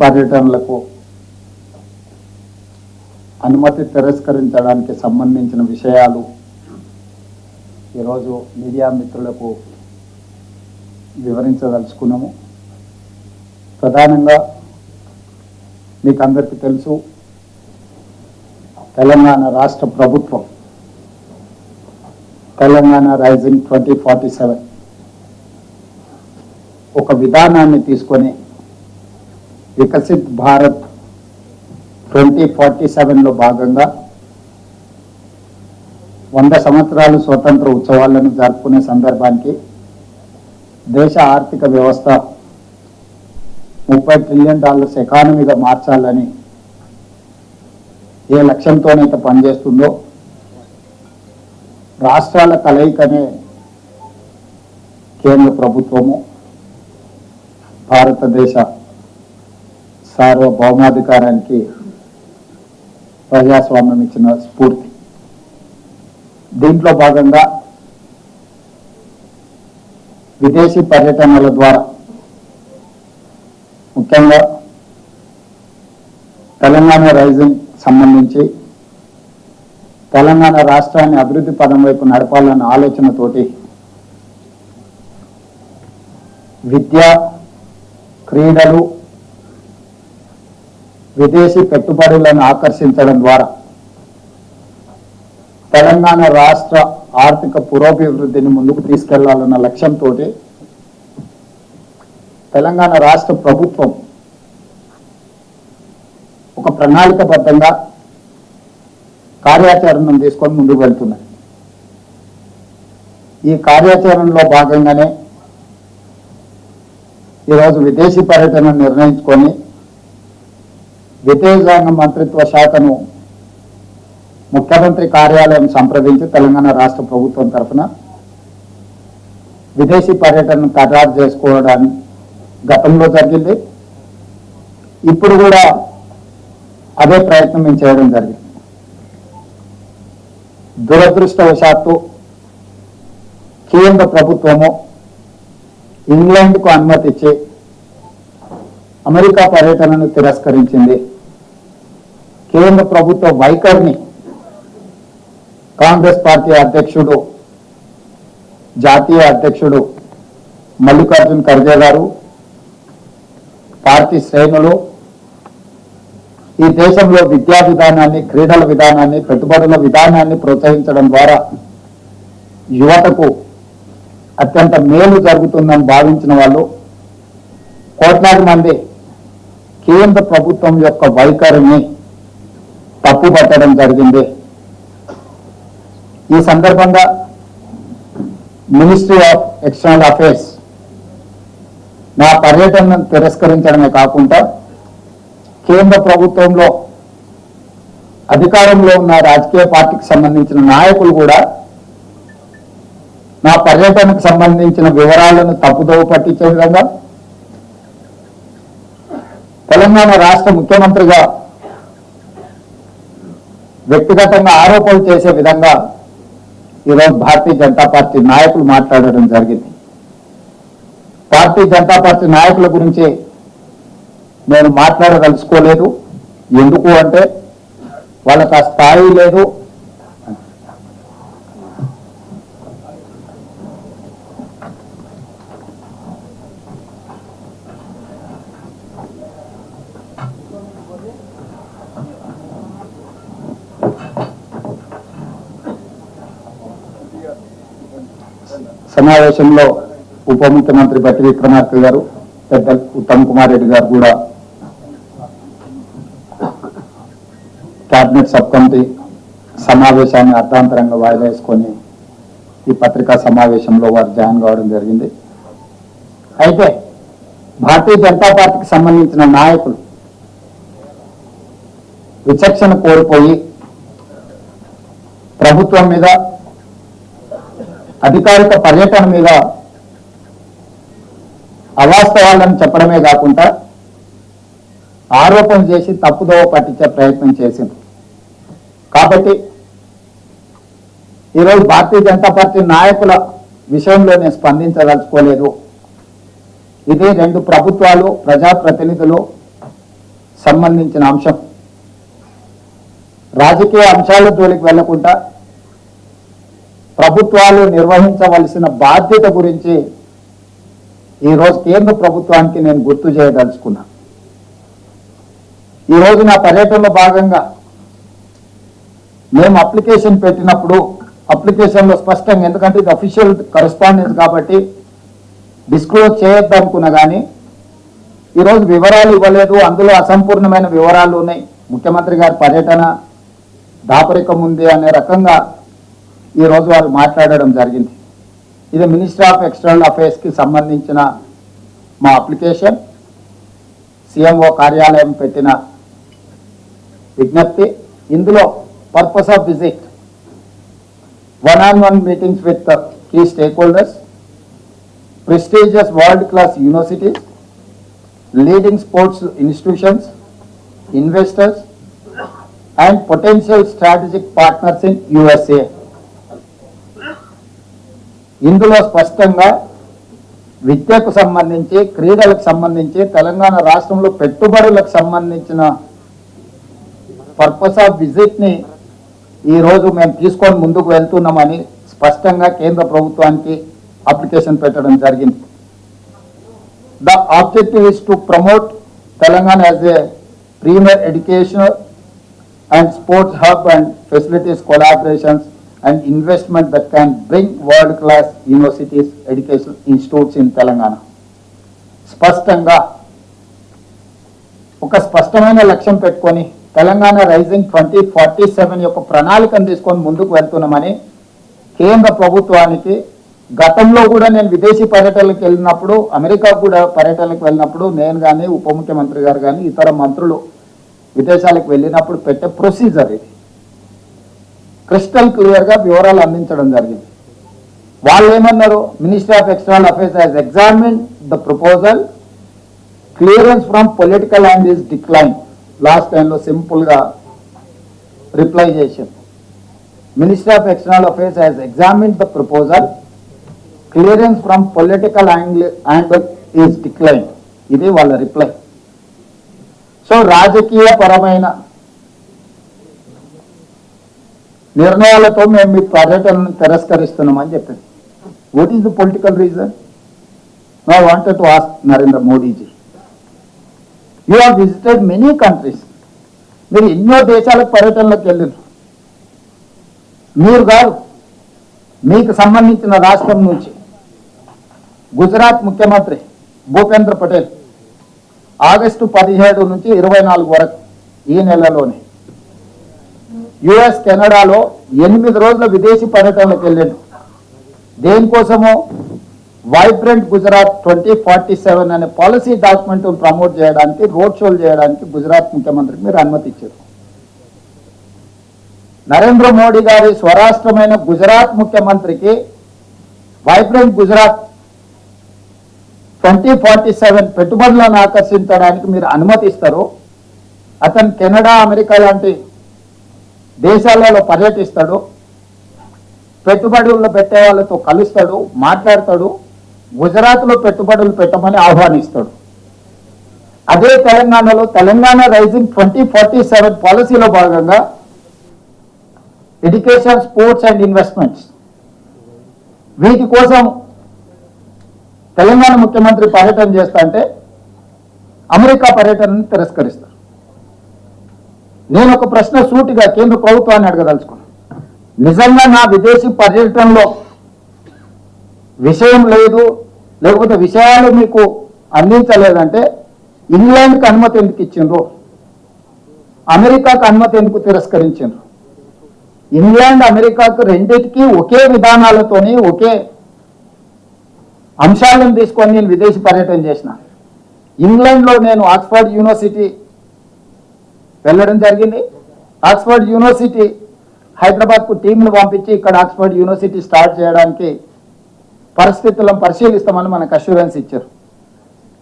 పర్యటనలకు అనుమతి తిరస్కరించడానికి సంబంధించిన విషయాలు ఈరోజు మీడియా మిత్రులకు వివరించదలుచుకున్నాము. ప్రధానంగా మీకు అందరికీ తెలుసు, తెలంగాణ రాష్ట్ర ప్రభుత్వం తెలంగాణ రైజింగ్ 2047 ఒక విధానాన్ని తీసుకొని వికసిత్ భారత్ 2047లో భాగంగా 100 సంవత్సరాలు స్వతంత్ర ఉత్సవాలను జరుపుకునే సందర్భానికి దేశ ఆర్థిక వ్యవస్థ $30 ట్రిలియన్ ఎకానమీగా మార్చాలని ఏ లక్ష్యంతోనైతే పనిచేస్తుందో రాష్ట్రాల కలయికనే కేంద్ర ప్రభుత్వము భారతదేశ సార్వభౌమాధికారానికి ప్రజాస్వామ్యం ఇచ్చిన స్ఫూర్తి. దీంట్లో భాగంగా విదేశీ పర్యటనల ద్వారా ముఖ్యంగా తెలంగాణ రైజింగ్ సంబంధించి తెలంగాణ రాష్ట్రాన్ని అభివృద్ధి పదం వైపు నడపాలన్న ఆలోచనతోటి విద్య, క్రీడలు, విదేశీ పెట్టుబడులను ఆకర్షించడం ద్వారా తెలంగాణ రాష్ట్ర ఆర్థిక పురోభివృద్ధిని ముందుకు తీసుకెళ్లాలన్న లక్ష్యంతో తెలంగాణ రాష్ట్ర ప్రభుత్వం ఒక ప్రణాళికబద్ధంగా కార్యాచరణను తీసుకొని ముందుకు వెళ్తున్నది. ఈ కార్యాచరణలో భాగంగానే ఈరోజు విదేశీ పర్యటన నిర్ణయించుకొని విదేశాంగ మంత్రిత్వ శాఖను ముఖ్యమంత్రి కార్యాలయం సంప్రదించి తెలంగాణ రాష్ట్ర ప్రభుత్వం తరఫున విదేశీ పర్యటనను ఖరారు చేసుకోవడానికి గతంలో జరిగింది. ఇప్పుడు కూడా అదే ప్రయత్నం మేము చేయడం జరిగింది. దురదృష్టవశాత్తు కేంద్ర ప్రభుత్వము ఇంగ్లాండ్కు అనుమతి ఇచ్చి అమెరికా పర్యటనను తిరస్కరించింది. కేంద్ర ప్రభుత్వ వైఖరిని కాంగ్రెస్ పార్టీ అధ్యక్షుడు, జాతీయ అధ్యక్షుడు మల్లికార్జున్ ఖర్గే గారు, పార్టీ శ్రేణులు ఈ దేశంలో విద్యా విధానాన్ని, క్రీడల విధానాన్ని, పెట్టుబడుల విధానాన్ని ప్రోత్సహించడం ద్వారా యువతకు అత్యంత మేలు జరుగుతుందని భావించిన వాళ్ళు కోట్లాది మంది కేంద్ర ప్రభుత్వం యొక్క వైఖరిని తప్పుపట్టడం జరిగింది. ఈ సందర్భంగా మినిస్ట్రీ ఆఫ్ ఎక్స్టర్నల్ అఫైర్స్ నా పర్యటనను తిరస్కరించడమే కాకుండా కేంద్ర ప్రభుత్వంలో అధికారంలో ఉన్న రాజకీయ పార్టీకి సంబంధించిన నాయకులు కూడా నా పర్యటనకు సంబంధించిన వివరాలను తప్పుదోవ పట్టించే విధంగా, తెలంగాణ రాష్ట్ర ముఖ్యమంత్రిగా వ్యక్తిగతంగా ఆరోపణలు చేసే విధంగా ఈరోజు భారతీయ జనతా పార్టీ నాయకులు మాట్లాడడం జరిగింది. భారతీయ జనతా పార్టీ నాయకుల గురించి నేను మాట్లాడదలుచుకోలేదు. ఎందుకు అంటే వాళ్ళకి ఆ స్థాయి లేదు. సమావేశంలో ఉప ముఖ్యమంత్రి బట్టి విక్రమార్క గారు, పెద్ద ఉత్తమ్ కుమార్ రెడ్డి గారు కూడా క్యాబినెట్ సబ్ కమిటీ సమావేశాన్ని అర్థాంతరంగా వాయిదా వేసుకొని ఈ పత్రికా సమావేశంలో వారు జాయిన్ కావడం జరిగింది. అయితే భారతీయ జనతా పార్టీకి సంబంధించిన నాయకులు విచక్షణ కోల్పోయి ప్రభుత్వం మీద, అధికారిక పర్యటన మీద అవాస్తవాలను చెప్పడమే కాకుండా ఆరోపణ చేసి తప్పుదోవ పట్టించే ప్రయత్నం చేసింది. కాబట్టి ఈరోజు భారతీయ జనతా పార్టీ నాయకుల విషయంలో నేను స్పందించదలుచుకోలేదు. ఇది రెండు ప్రభుత్వాలు, ప్రజాప్రతినిధులు సంబంధించిన అంశం రాజకీయ అంశాల జోలికి వెళ్లకుండా ప్రభుత్వాలు నిర్వహించవలసిన బాధ్యత గురించి ఈరోజు కేంద్ర ప్రభుత్వానికి నేను గుర్తు చేయదలుచుకున్నా. ఈరోజు నా పర్యటనలో భాగంగా మేము అప్లికేషన్ పెట్టినప్పుడు అప్లికేషన్లో స్పష్టంగా, ఎందుకంటే ఇది అఫీషియల్ కరెస్పాండెన్స్ కాబట్టి డిస్క్లోజ్ చేయొద్దనుకున్నా, కానీ ఈరోజు వివరాలు ఇవ్వలేదు. అందులో అసంపూర్ణమైన వివరాలు ఉన్నాయి. ముఖ్యమంత్రి గారి పర్యటన దాపరికం ఉంది అనే రకంగా ఈరోజు వారు మాట్లాడడం జరిగింది. ఇది మినిస్ట్రీ ఆఫ్ ఎక్స్టర్నల్ అఫైర్స్కి సంబంధించిన మా అప్లికేషన్, సిఎంఓ కార్యాలయం పెట్టిన విజ్ఞప్తి. ఇందులో purpose of visit, one-on-one meetings with the key stakeholders, prestigious world-class universities, leading sports institutions, investors, and potential strategic partners in USA. ఇందులో స్పష్టంగా విద్యకు సంబంధించి, క్రీడలకు సంబంధించి, తెలంగాణ రాష్ట్రంలో పెట్టుబడులకు సంబంధించిన పర్పస్ ఆఫ్ విజిట్ని ఈరోజు మేము తీసుకొని ముందుకు వెళ్తున్నామని స్పష్టంగా కేంద్ర ప్రభుత్వానికి అప్లికేషన్ పెట్టడం జరిగింది. The objective is to promote Telangana as a premier educational and sports hub and facilities collaborations and investment that can bring world-class universities, education institutes in Telangana. స్పష్టంగా ఒక స్పష్టమైన లక్ష్యం పెట్టుకొని తెలంగాణ రైజింగ్ 2047 యొక్క ప్రణాళికను తీసుకొని ముందుకు వెళ్తున్నామని కేంద్ర ప్రభుత్వానికి గతంలో కూడా నేను విదేశీ పర్యటనలకు వెళ్ళినప్పుడు, అమెరికా కూడా పర్యటనలకు వెళ్ళినప్పుడు నేను కానీ ఉప ముఖ్యమంత్రి గారు కానీ ఇతర మంత్రులు విదేశాలకు వెళ్ళినప్పుడు పెట్టే ప్రొసీజర్ ఇది. క్రిస్టల్ క్లియర్గా వివరాలు అందించడం జరిగింది. వాళ్ళు ఏమన్నారు, ministry of external affairs has examined the proposal, clearance from political and is decline. Last టైంలో సింపుల్గా రిప్లై చేశాం. Ministry of external affairs has examined the proposal, clearance from political angle is decline. ఇది వాళ్ళ రిప్లై. సో రాజకీయ పరమైన నిర్ణయాలతో మేము మీ పర్యటనను తిరస్కరిస్తున్నామని చెప్పింది. What is the political reason? I wanted to ask Narendra Modiji, you have visited many countries. మీరు ఎన్నో దేశాలకు పర్యటనలకు వెళ్ళారు. మీరు కాదు, మీకు సంబంధించిన రాష్ట్రం నుంచి గుజరాత్ ముఖ్యమంత్రి భూపేంద్ర పటేల్ ఆగస్టు 17 నుంచి 24 వరకు ఈ నెలలోనే యుఎస్, కెనడాలో 8 రోజుల విదేశీ పర్యటనలకు వెళ్ళాడు. దేనికోసమో వైబ్రెంట్ గుజరాత్ 2047 అనే పాలసీ డాక్యుమెంట్ ప్రమోట్ చేయడానికి, రోడ్ షోలు చేయడానికి గుజరాత్ ముఖ్యమంత్రికి మీరు అనుమతి ఇచ్చారు. నరేంద్ర మోడీ గారి స్వరాష్ట్రమైన గుజరాత్ ముఖ్యమంత్రికి వైబ్రెంట్ గుజరాత్ 2047 పెట్టుబడులను ఆకర్షించడానికి మీరు అనుమతిస్తారు. అతను కెనడా, అమెరికా లాంటి దేశాలలో పర్యటిస్తాడు, పెట్టుబడులు పెట్టే వాళ్ళతో కలుస్తాడు, మాట్లాడతాడు, గుజరాత్లో పెట్టుబడులు పెట్టమని ఆహ్వానిస్తాడు. అదే తెలంగాణలో తెలంగాణ రైజింగ్ 2047 పాలసీలో భాగంగా ఎడ్యుకేషన్, స్పోర్ట్స్ అండ్ ఇన్వెస్ట్మెంట్స్, వీటి కోసం తెలంగాణ ముఖ్యమంత్రి పర్యటన చేస్తా అంటే అమెరికా పర్యటనను తిరస్కరిస్తారు. నేను ఒక ప్రశ్న సూటిగా కేంద్ర ప్రభుత్వాన్ని అడగదలుచుకున్నాను. నిజంగా నా విదేశీ పర్యటనలో విషయం లేదు, లేకపోతే విషయాలు మీకు అందించలేదంటే ఇంగ్లాండ్కి అనుమతి ఎందుకు ఇచ్చిండ్రు, అమెరికాకు అనుమతి ఎందుకు తిరస్కరించిండ్రు? ఇంగ్లాండ్, అమెరికాకు రెండింటికి ఒకే విధానాలతోని, ఒకే అంశాలను తీసుకొని నేను విదేశీ పర్యటన చేసిన. ఇంగ్లాండ్లో నేను ఆక్స్ఫర్డ్ యూనివర్సిటీ వెళ్ళడం జరిగింది. ఆక్స్ఫర్డ్ యూనివర్సిటీ హైదరాబాద్కు టీంను పంపించి ఇక్కడ ఆక్స్ఫర్డ్ యూనివర్సిటీ స్టార్ట్ చేయడానికి పరిస్థితులను పరిశీలిస్తామని మనకు అష్యూరెన్స్ ఇచ్చారు.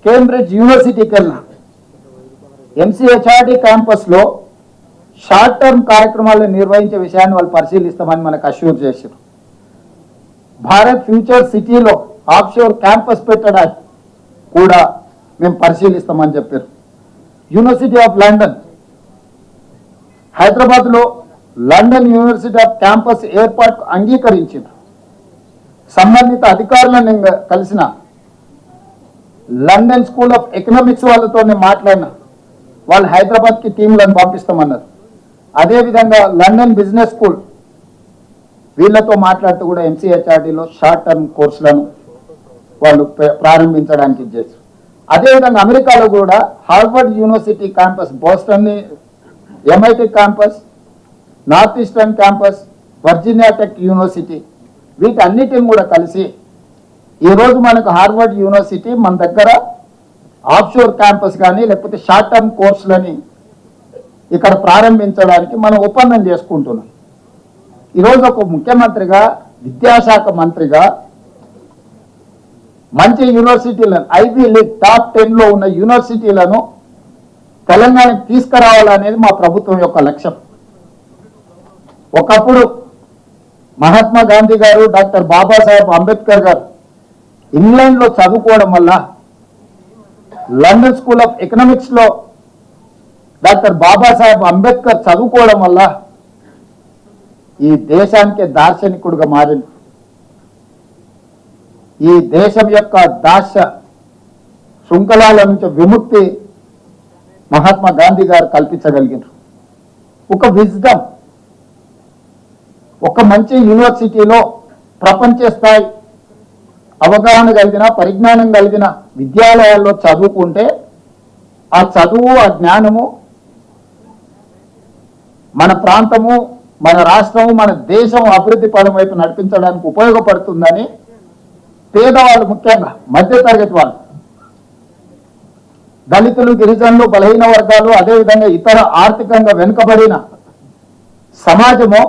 కేంబ్రిడ్జ్ యూనివర్సిటీకి వెళ్ళిన ఎంసీహెచ్ఆర్డీ క్యాంపస్లో షార్ట్ టర్మ్ కార్యక్రమాలను నిర్వహించే విషయాన్ని వాళ్ళు పరిశీలిస్తామని మనకు అష్యూర్ చేశారు. భారత్ ఫ్యూచర్ సిటీలో ఆఫ్షోర్ క్యాంపస్ పెట్టడానికి కూడా మేము పరిశీలిస్తామని చెప్పారు. యూనివర్సిటీ ఆఫ్ లండన్, హైదరాబాద్లో లండన్ యూనివర్సిటీ ఆఫ్ క్యాంపస్ ఏర్పాటు అంగీకరించింది. సంబంధిత అధికారులను నేను కలిసిన, లండన్ స్కూల్ ఆఫ్ ఎకనామిక్స్ వాళ్ళతో నేను మాట్లాడినా, వాళ్ళు హైదరాబాద్కి టీంలను పంపిస్తామన్నారు. అదేవిధంగా లండన్ బిజినెస్ స్కూల్ వీళ్ళతో మాట్లాడుతూ కూడా ఎంసీహెచ్ఆర్డీలో షార్ట్ టర్మ్ కోర్సులను వాళ్ళు ప్రారంభించడానికి చేశారు. అదేవిధంగా అమెరికాలో కూడా Harvard university campus, Boston MIT campus, north eastern campus, Virginia tech university, వీటన్నిటిని కూడా కలిసి ఈరోజు మనకు హార్వర్డ్ యూనివర్సిటీ మన దగ్గర ఆఫ్షోర్ క్యాంపస్ కానీ లేకపోతే షార్ట్ టర్మ్ కోర్సులని ఇక్కడ ప్రారంభించడానికి మనం ఒప్పందం చేసుకుంటున్నాం. ఈరోజు ఒక ముఖ్యమంత్రిగా, విద్యాశాఖ మంత్రిగా మంచి యూనివర్సిటీలను, ఐబీ లీగ్ టాప్ 10లో ఉన్న యూనివర్సిటీలను తెలంగాణకు తీసుకురావాలనేది మా ప్రభుత్వం యొక్క లక్ష్యం. ఒకప్పుడు మహాత్మా గాంధీ గారు, డాక్టర్ బాబాసాహెబ్ అంబేద్కర్ గారు ఇంగ్లాండ్లో చదువుకోవడం వల్ల, లండన్ స్కూల్ ఆఫ్ ఎకనామిక్స్లో డాక్టర్ బాబాసాహెబ్ అంబేద్కర్ చదువుకోవడం వల్ల ఈ దేశానికి దార్శనికుడుగా మారింది. ఈ దేశం యొక్క దాస్య శృంఖలాల నుంచి విముక్తి మహాత్మా గాంధీ గారు కల్పించగలిగారు. ఒక విజ్డమ్, ఒక మంచి యూనివర్సిటీలో ప్రపంచ స్థాయి అవగాహన కలిగిన, పరిజ్ఞానం కలిగిన విద్యాలయాల్లో చదువుకుంటే ఆ చదువు, ఆ జ్ఞానము మన ప్రాంతము, మన రాష్ట్రము, మన దేశం అభివృద్ధి పదం వైపు నడిపించడానికి ఉపయోగపడుతుందని పేదవాళ్ళు, ముఖ్యంగా మధ్యతరగతి వాళ్ళు, దళితులు, గిరిజనులు, బలహీన వర్గాలు, అదేవిధంగా ఇతర ఆర్థికంగా వెనుకబడిన సమాజము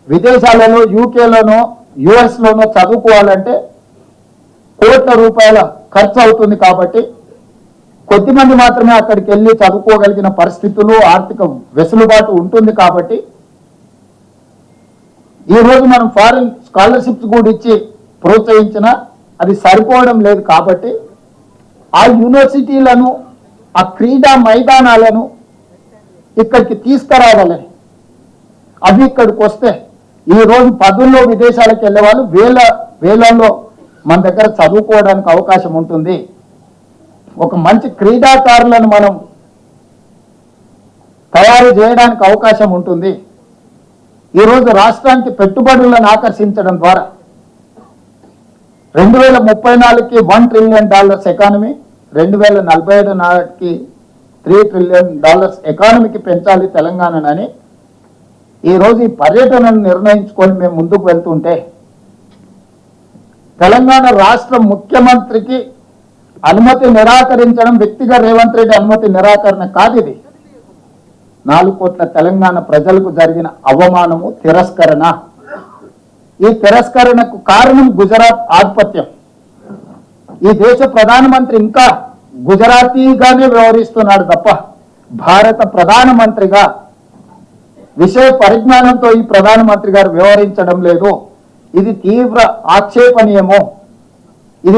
విదేశాలలో, యూకేలోనో యుఎస్లోనో చదువుకోవాలంటే కోట్ల రూపాయల ఖర్చు అవుతుంది. కాబట్టి కొద్దిమంది మాత్రమే అక్కడికి వెళ్ళి చదువుకోగలిగిన పరిస్థితులు, ఆర్థిక వెసులుబాటు ఉంటుంది. కాబట్టి ఈరోజు మనం ఫారిన్ స్కాలర్షిప్స్ కూడా ఇచ్చి ప్రోత్సహించినా అది సరిపోవడం లేదు. కాబట్టి ఆ యూనివర్సిటీలను, ఆ క్రీడా మైదానాలను ఇక్కడికి తీసుకురావాలని, అవి ఇక్కడికి వస్తే ఈరోజు పదుల్లో విదేశాలకు వెళ్ళే వాళ్ళు వేలల్లో మన దగ్గర చదువుకోవడానికి అవకాశం ఉంటుంది. ఒక మంచి క్రీడాకారులను మనం తయారు చేయడానికి అవకాశం ఉంటుంది. ఈరోజు రాష్ట్రానికి పెట్టుబడులను ఆకర్షించడం ద్వారా 2034కి $1 ట్రిలియన్ ఎకానమీ, 2047 నాటికి $3 ట్రిలియన్ ఎకానమీకి పెంచాలి తెలంగాణని ఈరోజు ఈ పర్యటనను నిర్ణయించుకొని మేము ముందుకు వెళ్తుంటే, తెలంగాణ రాష్ట్ర ముఖ్యమంత్రికి అనుమతి నిరాకరించడం వ్యక్తిగా రేవంత్ రెడ్డి అనుమతి నిరాకరణ కాదు. ఇది 4 కోట్ల తెలంగాణ ప్రజలకు జరిగిన అవమానము, తిరస్కరణ. ఈ తిరస్కరణకు కారణం గుజరాత్ ఆధిపత్యం. ఈ దేశ ప్రధానమంత్రి ఇంకా గుజరాతీగానే వ్యవహరిస్తున్నాడు తప్ప భారత ప్రధానమంత్రిగా విషయ పరిజ్ఞానంతో ఈ ప్రధానమంత్రి గారు వ్యవహరించడం లేదు. ఇది తీవ్ర ఆక్షేపణీయము.